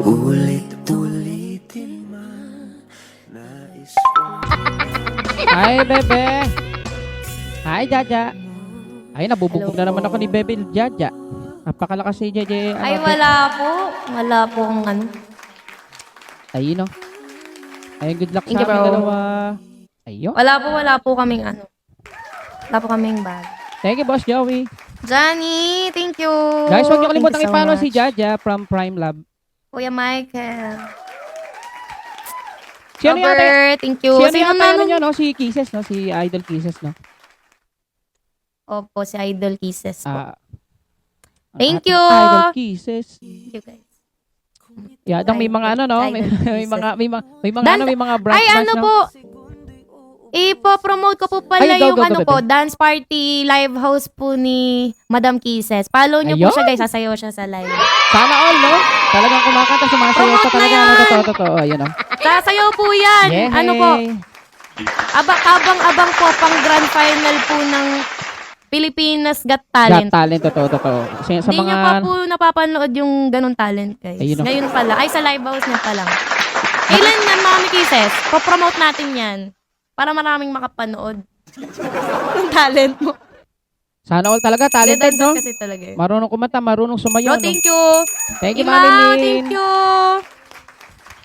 Ulit-ulitin man nais Hi, Bebe. Hi, Jaja. Ay, nabubugbog na naman ako ni Bebe Jaja. Napakalakas si JJ. Ay, wala po. Wala pong ano. Ayun, no. Ayun, good luck Thank sa you, amin bro. dalawa. Ayun. Wala po kaming ano. Wala po kaming bag. Thank you, Boss Joey. Johnny, thank you. Guys, huwag niyo kalimutang Thank you so i-follow much. si Jaja from Prime Lab. Kuya Michael. Si ano yata? Robert, thank you. Si ano Sino yata na ano nun? niya, no? Si Kisses, no? Si Idol Kisses, no? Opo, si Idol Kisses po. Thank Thank you. Idol Kisses. Thank you, guys. Yadang may mga ano, no? May mga branch. Ay, ano no? po. Ipo-promote ko po pala Ay, go, yung go, ano go, po, go. dance party live house po ni Madam Kisses. Follow nyo Ayun. po siya, guys. Sasayaw siya sa live. Sana all, no? Talagang kumakanta, sumasayaw Promote siya talaga. na Ano, yan. totoo. Ayun, no? Sasayaw po yan. Yay! Ano po, abang-abang po pang grand final po ng Pilipinas Got Got Talent. talent, totoo. Kasi sa Hindi mga... niya pa po napapanood yung ganun talent, guys. Ayun, no? Ngayon pala. Ay, sa live house niya pa lang. Kailan yan, Mami Kisses? Po-promote natin yan. Para maraming makapanood. Yung talent mo. Sana all talaga, talented, Dead no? kasi talaga eh. Marunong kumanta, marunong sumayaw, No, no? thank you. Thank you, Imaw, Mami thank Lynn. you.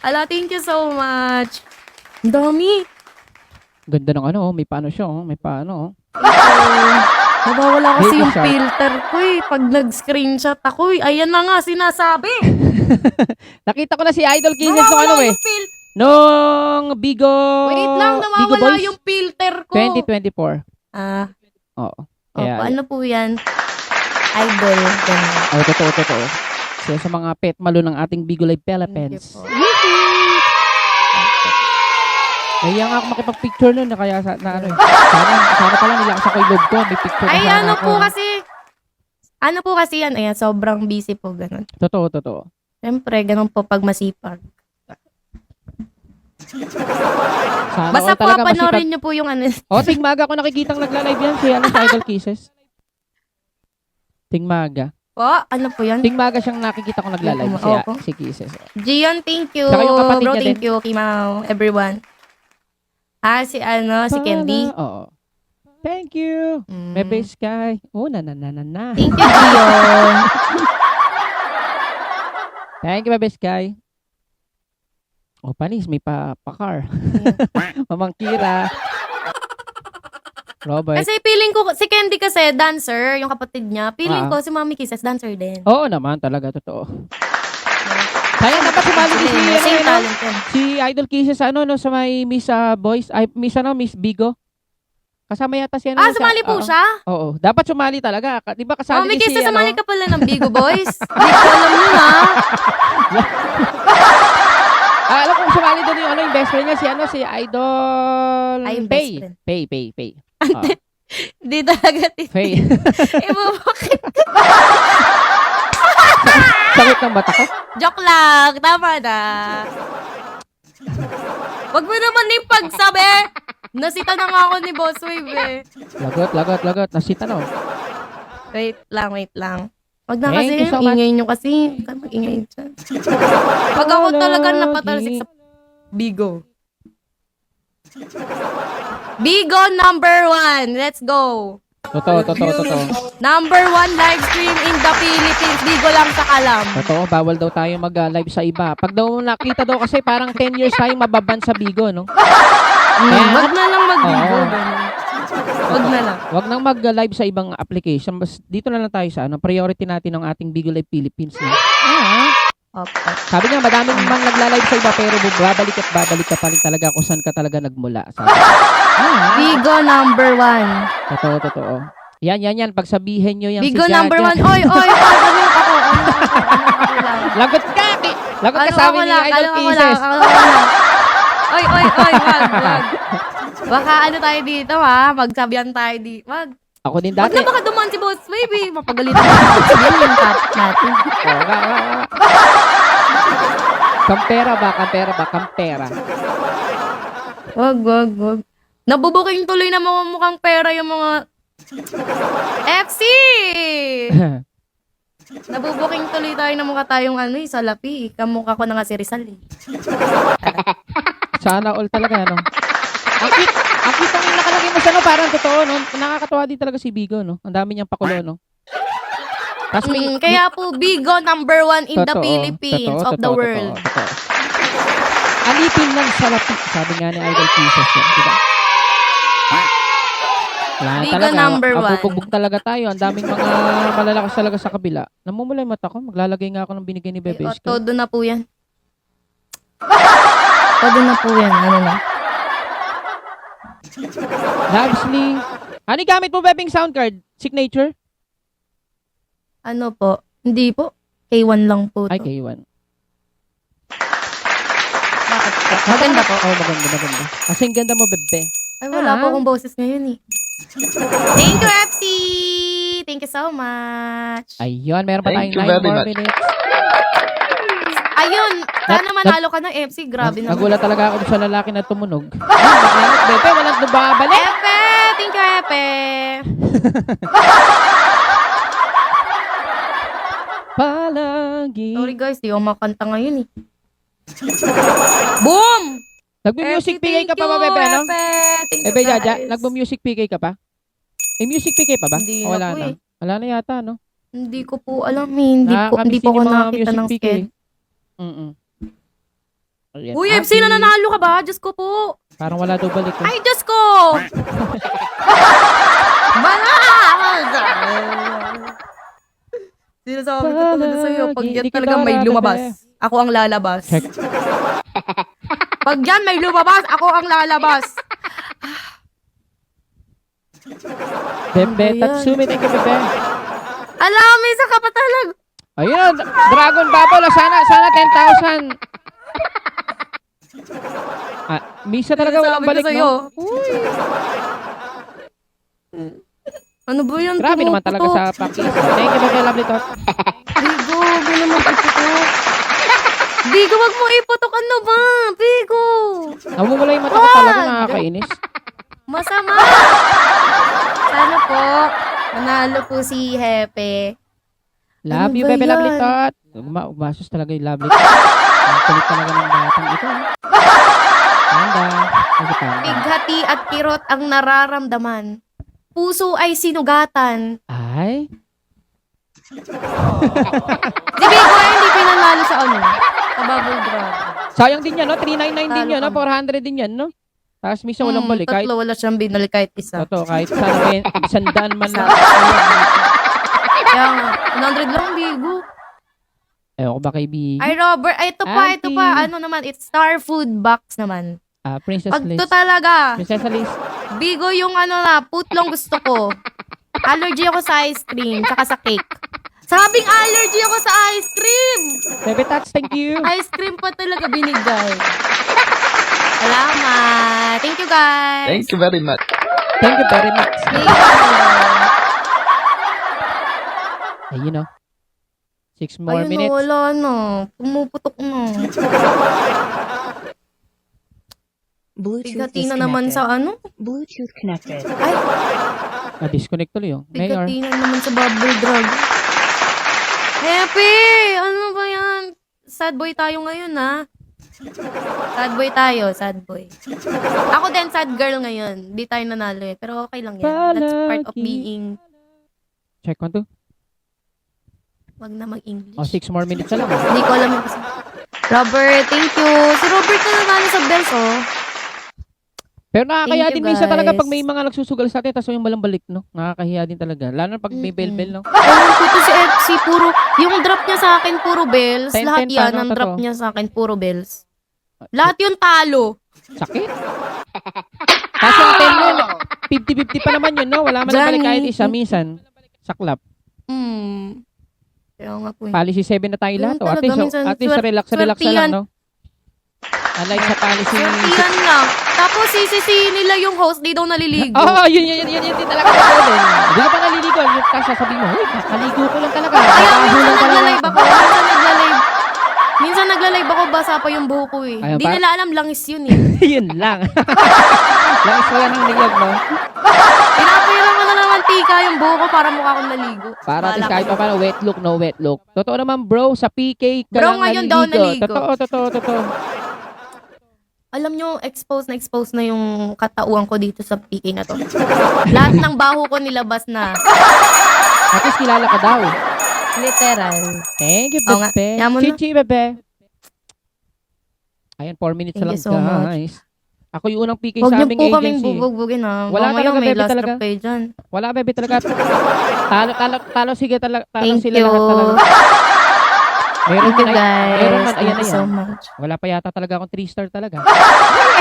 Ala, thank you so much. Ang dami. Ganda ng ano, may paano siya, oh. May paano, oh. Nawawala kasi Baby yung shark. filter ko eh. Pag nag-screenshot ako eh. Ayan na nga, sinasabi. Nakita ko na si Idol Kisses nung ano, Nawawala eh. yung filter. Nung Bigo... Wait lang, Bigo nawawala Boys yung filter ko. 2024. Ah, Oo. opo, Kaya, ano po yan? Idol. Ganun. oh, totoo. Siya sa mga pet malo ng ating Bigo Live Thank you Philippines. po. Kaya nga ako makipag-picture nun, kaya na ano eh. Sana pala nilakas ako yung loob ko, may picture Ay, na sana ano ako. po kasi yan? Ayan, sobrang busy po, ganun. Totoo. Siyempre, ganun po pag masipag. Sana Basta all po, talaga panoorin nyo po yung ano. O, tingmaga ko nakikitang nagla-live yan si Idol Kisses. Tingmaga. Po, ano po yan? Tingmaga siyang nakikita ko nagla-live Opo. si Kisses. Gian, thank you. Saka yung kapatid Bro, niya thank you, Kimao, everyone. Si Candy. Oo. Thank you. Mm. Bebe Sky. Oh, na. Thank you, Gian. Thank you, Bebe Sky. Oh, panis, may pa-car. Mamang Kira. Robert. Kasi feeling ko, si Candy kasi, dancer, yung kapatid niya. Feeling Ah. ko, si Mami Kisses, dancer din. Oo naman, talaga, totoo. Sayang dapat sumali din Same talent yun. si Idol Kisses sa ano, no, sa may Miss Boys, ay, Miss Bigo. Kasama yata siya. Sumali po siya? Oo, dapat sumali talaga. Di ba kasali Mami din si, Kisses, ano? sumali ka pala ng Bigo Boys. Hindi ko alam yun, ha? Alam kong sumali doon yung, yung best friend niya, si Idol Ay, yung Pay. best friend. Pay. Hindi talaga. Pay. Bakit? Sakit ng mata ko. Joke lang. Tama na. Wag mo naman yung pagsabi. Nasita na nga ako ni Boss Wave eh. Lagot. Nasita no. Wait lang. Wag na Thank kasi, you so much. ingay nyo kasi. Huwag ka mag-ingay dyan. Pag ako talaga napatalsik sa Bigo. Bigo number 1. Let's go. Totoo. Number 1 live stream in the Philippines. Bigo lang sa kalam. Totoo, bawal daw tayo mag-live sa iba. Pag daw nakita daw kasi parang 10 years tayong mababan sa Bigo, no? Wag na lang mag-Bigo. Oo. Wag na lang. Wag nang mag-live sa ibang application. Bas dito na lang tayo sa ano, priority natin ng ating Bigo Live Philippines, no? Opo. Sabi niya, madaming mang nagla-live sa iba pero babalik ka pa rin talaga kung saan ka talaga nagmula. Sabi. Bigo number 1. Totoo. Yan. Pagsabihin nyo yung Bigo si number Jaja. 1. Oy, ano ako? Lagot ka! Lagot ka sabi ni Idol Kisses. Oy, wag. Baka ano tayo dito ha? Magsabihan tayo dito. Wag. Ako din Wag dati. na baka dumaan si Boss Baby. Mapagalitan natin. Yan yung topic natin. Kampera ba? Kampera. Wag. Nabubuking tuloy na mga mukhang pera yung mga FC! Nabubuking tuloy tayo na mukha tayong salapi. Kamukha ko na nga si Rizal eh. Sana all talaga, no? Ang cute ang nakalagay mo sa parang totoo, no? Nakakatawa din talaga si Bigo, no? Ang dami niyang pakulo, no? Tapos Kaya po, Bigo #1 in the Totoo, Philippines totoo, of the totoo, world. totoo. Alipin ng salapi, sabi nga ni Idol Pieces yan, diba? Wala Bigo talaga, #1. abubugbog talaga tayo. Ang daming mga malalakas talaga sa kabila. Namumula yung mata ko, maglalagay nga ako ng binigay ni Bebe Isko. Todo na po yan. Todo na po yan. Ano na? Lovely. Ano yung gamit mo, Bebeng sound card? Signature? Ano po? Hindi po. K1 lang po to. Ay, K1. Bakit po? Maganda po. Oh, maganda. Kasi ang ganda mo, Bebe. Ay, wala po akong boses ngayon eh. Thank you, FC! Thank you so much. Ayun, meron pa Thank tayong you 9 very more much. minutes. Ayun! Sana manalo ka ng FC. Grabe naman. Nagulat talaga ako sa lalaki na tumunog. Nakanap, Bebe, walang bumabalik. Epe! Thank you, Epe! Palagi. Sorry guys, di ako makanta ngayon eh. Boom! Nagmo-music Epe, PK ka pa ba, thank you, Bebe, no? Epe. Thank you, Bebe Jaja, guys. nagmo-music PK ka pa? May music PK pa ba? Hindi O, na wala po na. eh. Wala na yata, no? Hindi ko po alam eh. Hindi Nakakamiss po din ako yung mga nakita music ng PK. skin. Ayan. Uy, FC, Happy. nananalo ka ba? Diyos ko po. Parang wala daw balik. Eh. Ay, Diyos ko! Mana! Sinasabi ko talaga sa'yo, pag yan Hindi kita talagang may wala, lumabas, Bebe. ako ang lalabas. Check. Pag yan may lumabas, ako ang lalabas. Bebe, Ayan. Tatsumi, thank you, Bebe. Alam, may isa ka pa talaga. Ayun, Dragon Bubble, sana 10,000. Misa talaga walang Sinasabi ko balik, sa'yo. no? Uy. Ano ba yan? Grabe naman talaga sa pakis. Thank you, Bebe, lovely talk. Bigo, huwag mo naman iputok. Bigo, wag mo iputok. Ano ba? Bigo. Namumula yung mata ko talaga, nakakainis. Masama. Sana po, manalo po si Hepe. Love Ano you, ba Bebe, yan? lovely talk. Umasos talaga yung lovely talk. Ang kulit talaga ng batang ito. Panda. Kasi panda. Bighati at kirot ang nararamdaman. Puso ay sinugatan. Ay? Si Bigo ay hindi pinanalo sa sa Bubble Dragon. Sayang din yan, no? 399 din Talo yan, no? ka. 400 din yan, no? Tapos misa walang balik. Kahit, Tatlo, wala siyang binalik kahit isa. totoo, kahit sana 100 man lang. Kaya nga, 100 lang, Bigo. Ewan ko ba kay B? Ay, Robert, ay, ito pa. Auntie. Ano naman, it's Star Food Box naman. Princess Pag Liz. to talaga, Princess Liz. Bigo yung putlong gusto ko. Allergy ako sa ice cream, tsaka sa cake. Sabing allergy ako sa ice cream! Bebe Tats, thank you. Ice cream pa talaga binigay. Salamat. Thank you, guys. Thank you very much. Thank you very much. Thank you. Ayun, no? 6 more Ayun minutes. na, wala na. Pumuputok na. Bluetooth Bigati na naman disconnected. sa Bluetooth connected. Ay, Disconnect tuloy, oh. Mayor. bigati na naman sa Bubble Dragon. Happy! Ano ba yan? Sad boy tayo ngayon, ha? Sad boy tayo, sad boy. Ako din, sad girl ngayon. Di tayo nanalo eh. Pero okay lang yan. That's part of Palagi. being... Check 1, 2. Wag na mag-English. Oh, 6 more minutes na lang. Hindi ko alam yung kasi. Robert, thank you. Si Robert na nanalo sa bells, oh. Pero nakakahiya Thank din you, minsan talaga guys. pag may mga nagsusugal sa atin tapos yung walang balik, no? Nakakahiya din talaga. Lalo na pag may bell-bell, no? Ewan ko to si FC, puro... Yung drop niya sa akin, puro bells. 10-10 Lahat yan, paano ang to drop to? niya sa akin, puro bells. Lahat yung talo. Sakit. Kaso ang 10 yun, 50-50 pa naman yun, no? Wala man lang balik Johnny. kahit isa minsan. Saklap. Kaya nga po. Policy 7 na tayo lahat, Ganun oh. talaga, minsan, At least relax na lang, swertihan. no? Unlike sa policy... Sortihan lang. Tapos sisisihin nila yung host, di daw naliligo. Oh, yun din talaga ako din. Hindi ka pa naliligo. Yung sasabihin mo, uy, nakaligo ko lang talaga. Kaya minsan Nakahulang ka lang. nagla-live ako. Minsan nagla-live ako, basa pa yung buhok ko eh. Ayun Di pa? nila alam, langis yun eh. Yun lang. Langis wala nang nilog, no? Pinapira mo na naman, mantika yung buho ko para mukha akong naligo. Para at least Bahala kahit ka. pa paano, wet look, no wet look. Totoo naman bro, sa PK ka Bro, lang ngayon daw naligo. Totoo. Alam nyo, expose na yung katauhan ko dito sa PK na to. Lahat ng baho ko nilabas na. At least kilala ka daw. Literal. Thank you, Oo nga. bebe. Yaman na. Chichi, bebe. Ayan, 4 minutes Thank na lang, you so much. guys. Ako yung unang PK Huwag sa niyo aming po kaming agency. bubugbugin ha. Wala Mamaya talaga, may baby, last talaga. trip kayo dyan. Wala, bebe, talaga. Talo, Thank sila you. lahat talaga. Meron Thank you man, guys. meron man, ayan Thank na you so yan. much. Wala pa yata talaga akong 3-star talaga. Ay,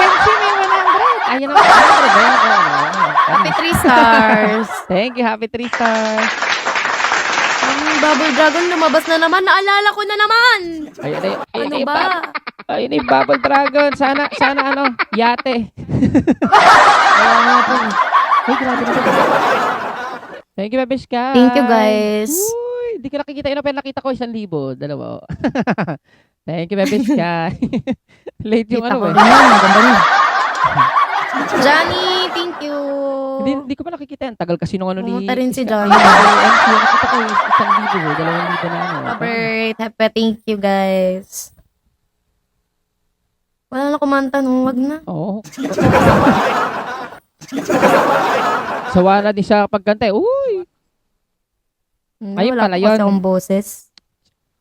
MC, may 100. Ayan na, 100 ba yan? Happy 3 stars. Thank you, happy 3 stars. Ang Bubble Dragon lumabas na naman. Naalala ko na naman. Ayan na, ayan Ano na yung ba? Ayun na yung Bubble Dragon. Sana ano, yate. Wala nga po. Ay, grabe na. Thank you, Bebe Sky. Thank you guys. Uy, di ko nakikita yun. Pero nakita ko 1,000. Dalawa. Thank you, Bebe Sky. Late yung Kita ano ko eh. rin yan. Maganda rin. Johnny, thank you. Hindi ko pa nakikita yan. Tagal kasi nung ano ni... Pumunta rin si Sky. Johnny. MC, nakita ko yung 1,000. 2,000 na ano. Robert, happy, thank you guys. Wala na kumanta nung wag na. Oo. Sawa na din sa pagkanta eh. Uy! Ayun Wala pala pa yun. kasi akong boses.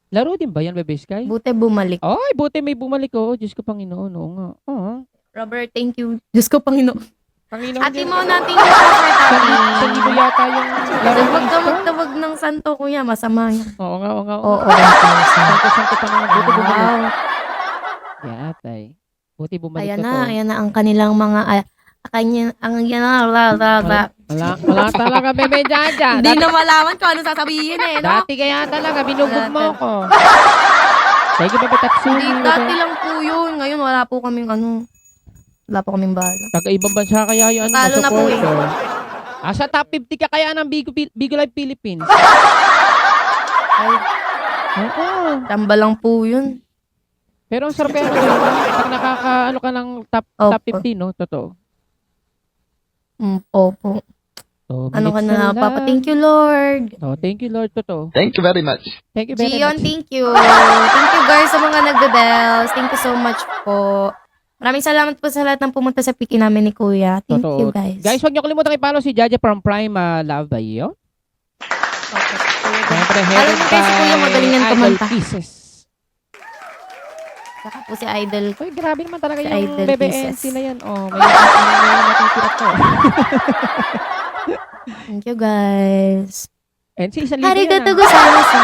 Laro din ba yan, Bebe Sky? Buti bumalik. Ay, buti may bumalik oh. Diyos ko, Panginoon. Oo nga. Oo. Robert, thank you. Diyos ko, Panginoon. Panginoon. Ate mo natin yung cover Sa tabi. libo yata yung laro Huwag ng ka Sky. magtawag ng santo, kuya. Masama yan. Oo nga, oo nga. Oo, 1,000. Santo pa naman. Buti bumalik. Wow. Yatay. Buti bumalik Ayan to. na ang kanilang mga, ang yan na, Wala talaga, Bebe Jaja. Hindi na malaman kung ano sasabihin eh, no? Dati kaya talaga, binubog mo Dati. ako. Thank you, Bebe Tatsumi. Hindi, dati lang po yun. Ngayon, wala po kaming wala po kaming bahala. Taga-ibang bansa kaya yun. Natalo na po eh. Sa top 50 ka kaya ng Bigo Live Philippines. Ay, Oo. tamba lang po yun. Pero ang sarap kaya ano, pag nakaka-ano ka ng top Opo. 50, no? Totoo. Opo. So, Ano ka minutes na, lang. Papa? Thank you, Lord. Oh, thank you, Lord. Totoo. Thank you very much. Thank you very Gion, much. thank you. Thank you guys sa mga nagbe-bells. Thank you so much po. Maraming salamat po sa lahat ng pumunta sa piki namin ni Kuya. Thank Totoo. you guys. Guys, huwag niyo kalimutan i-follow si Jaja from Prime Love by you. Okay, si Kuya. Siyempre, Alam headed niyo guys, si Kuya by magaling yan Idol kumanta. Pieces. Saka po si Idol. Uy, grabe naman talaga Si yung Idol BBNC Pieces. na yan. Oh, may natitira ko. Thank you guys. NC, 1,000 yan. Arigato gozaimasu.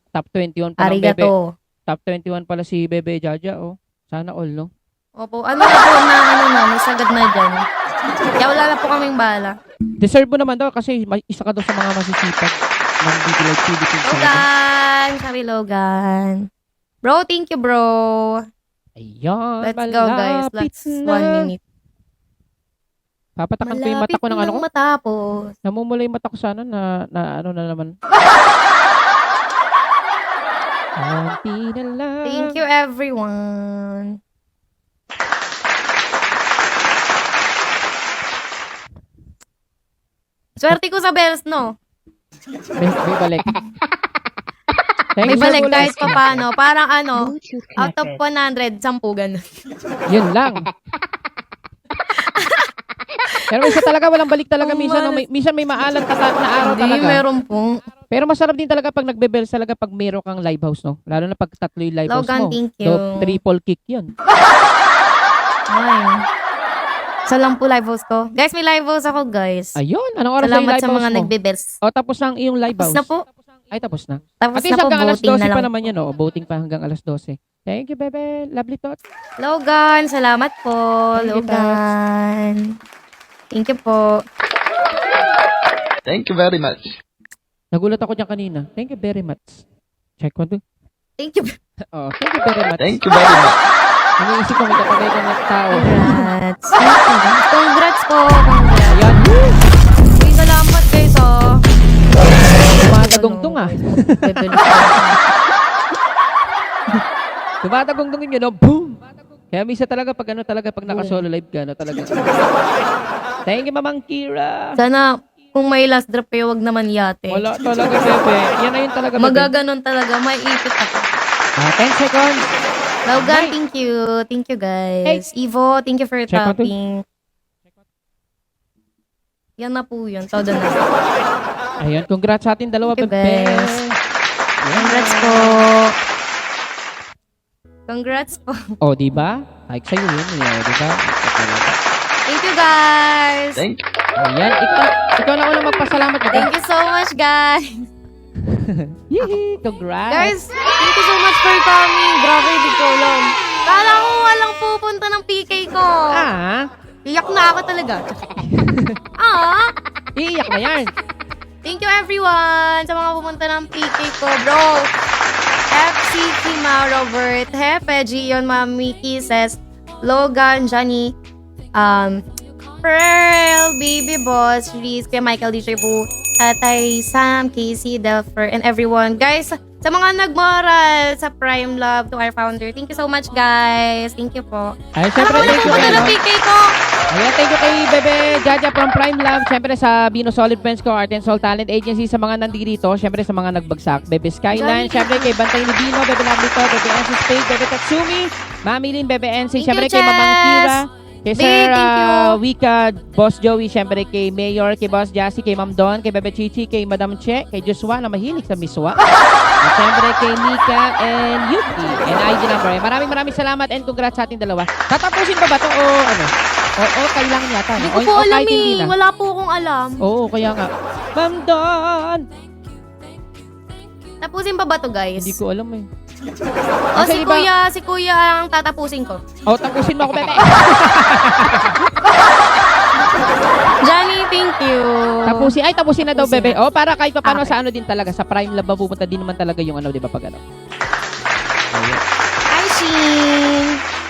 Top 21 pa ng Bebe. Arigato. Top 21 pala si Bebe Jaja, oh. Sana all, no? Opo, ano na po may sagad na dyan. Kaya wala na po kaming bala. Deserve mo naman daw kasi isa ka daw sa mga masisipag ng Big Live Philippines. Logan! Sabi Logan. Bro, thank you bro. Ayun, Let's go guys. malapit Let's na. 1 minute. Papatakan ko yung mata ko ng ano ko. matapos. Namumula yung mata ko sana na ano na naman. Konti na lang. Thank you everyone. Swerte ko sa bells, no? May balik. Thank May you, balik Sir kahit Bulas. pa paano. Parang ano, Bluetooth out of connected. 100, 10 ganun. Yun lang. Pero isa talaga walang balik talaga Kung minsan. No? Minsan may maalat na araw Hindi, talaga. meron pong. Pero masarap din talaga pag nagbe-bells talaga pag meron kang live house, no? Lalo na pag tatlo yung live house Logan, mo. thank you. Triple kick yun. Ay. Sa lang po live host ko. Guys, may live host ako, guys. Ayun. Anong oras na yung Salamat live sa mga house mo? nagbe-bells. O, tapos na ang iyong live Tapos house. na po. Ay, tapos na. Tapos At least na po, hanggang alas voting 12 na pa lang. naman yan, no? Voting pa hanggang alas 12. Thank you, Bebe. Lovely thought. Logan, salamat po. Thank you, Logan. Thank you po. Thank you very much. Nagulat ako dyan kanina. Thank you very much. Check ko to. Thank you. Oh, thank you very much. Thank you very much. Iniisip ko may kapatay ka ng tao. Congrats. Congrats po. Congrats. Ayan. Uy, salamat guys, oh. Tumatagong-tung ah. Bebel ko. Tumatagong-tungin yun, no? Boom! Kaya misa talaga pag pag naka-solo live ka, talaga. Thank you, Mamang Kira. Sana, kung may last drop kayo, wag naman yate. Wala talaga, bebe. Yan na yun talaga, bebe. Magaganon talaga. May ipit ako. 10 seconds. Logan, Bye. thank you. Thank you, guys. Evo, thank you for Check out tapping. Yan na po yun. Todo na. Ayun, congrats sa atin dalawa, Thank you, bebe. guys. Congrats po. Congrats po. Oh, di ba? Like sa'yo yun, di ba? Thank you, guys. Ayan, ikaw na unang magpasalamat. Bebe. Thank you so much, guys. Yee, congrats. Guys, thank you so much for coming. Grabe, di ko alam. Kala ko walang pupunta ng PK ko. Iyak na ako talaga. Iiyak na yan. Thank you everyone sa mga pumunta ng PK ko, bro. FC Kima, Robert, Hefe, Gion, Mami, Kisses, Logan, Johnny, Pearl, Baby Boss, Reese, kay Michael DJ po, Tatay, Sam, Casey, Delfer, and everyone. Guys, sa mga nagmoral sa Prime Love to our founder, thank you so much, guys. Thank you po. Ay, Ano syempre, ko na thank you pumunta kayo. ng PK ko? Ayan, thank you kay Bebe Jaja from Prime Love. Syempre sa Bino Solid Friends ko, Art and Soul Talent Agency sa mga nandito. Syempre sa mga nagbagsak. Bebe Skyline. Syempre kay Bantay ni Bino, Bebe Lablito, Bebe NC Spade, Bebe Tatsumi, Mami Lin, Bebe NC. Thank Syempre you, kay Mamang Chess. Kira. Kay Babe, Sir thank you. Wika, Boss Joey. Syempre kay Mayor, kay Boss Jassy, kay Ma'am Don, kay Bebe Chichi, kay Madam Che, kay Joshua na mahilig sa miswa. At syempre kay Nika and Yuki and ID number. Maraming salamat and congrats sa ating dalawa. Tatapusin ba ba to o ano? O kailangan yata. Hindi No? ko po O alam kahit hindi eh. na. Wala po akong alam. Oo, kaya nga. Ma'am Don! Tapusin pa ba to, guys? Hindi ko alam eh. O, Kasi iba- si kuya ang tatapusin ko. O, tapusin mo ako, bebe. Johnny, thank you. Tapusin na daw, Tapusin bebe. na. O, para kahit pa paano Okay. sa ano din talaga. Sa Prime Love, pupunta din naman talaga yung ano, di ba, pag ano. Ayun. Hi, Shin.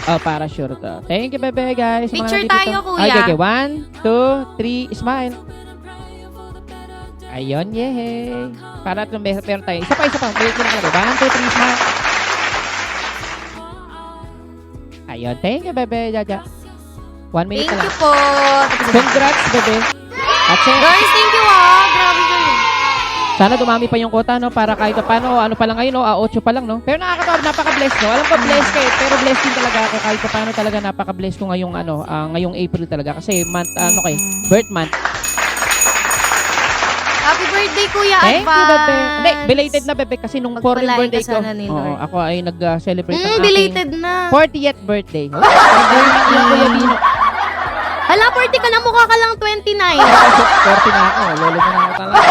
Oh, para sure to. Thank you, bebe, guys. Sa mga Picture nandito. tayo, kuya. Okay, okay. 1, 2, 3, smile. Ayun, yehey. Para at meron tayo. Isa pa. Wait, ko na kalagay. 1, 2, 3, smile. Ayun, thank you, bebe, Jaja. 1 minute Thank na you lang. po. Congrats, bebe. At syempre, Guys, thank you ah. Grabe kayo. sana dumami pa yung quota, no? Para kahit paano, ano pa lang ngayon, no? 8 pa lang, no? Pero nakakatawa, napaka-bless, no? Alam ko, bless kayo. Pero bless din talaga ako. Kahit paano talaga, napaka-bless ko ngayong, ngayong April talaga. Kasi month, birth month. Happy birthday, Kuya Thank you, Advance. bebe. Hindi, belated na, bebe. Kasi nung 14th Pagpalain birthday ka ko, sana ni oo, Lord. ako ay nag-celebrate ng aking Belated na. 40th birthday. Yung Kuya Bino. Hala, 40 ka na, mukha ka lang 29. 40 na ako. Lolo mo na ako talaga.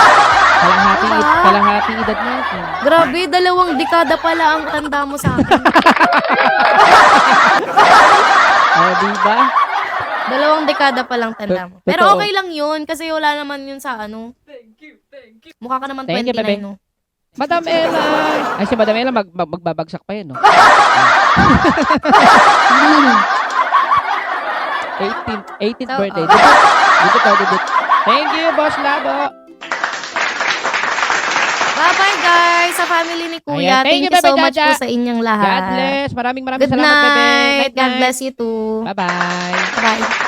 Kalahati edad natin. Grabe, 2 dekada pala ang tanda mo sa akin. Diba? 2 dekada pa lang tanda mo. Pero Totoo. okay lang yun, kasi wala naman yun sa ano. Mukha ka naman Thank you, 29, bebe. no? Madam Ella. Ay, si Madam Ella magbabagsak pa yun, no? 18th birthday. Debut. Thank you, Boss Labo. Bye-bye, guys, sa family ni Ayan, Kuya. thank Thank you, you so Bebe much Jaja. po sa inyong lahat. God bless. Maraming Good salamat, bebe. night. God bless you too. Bye-bye. Bye.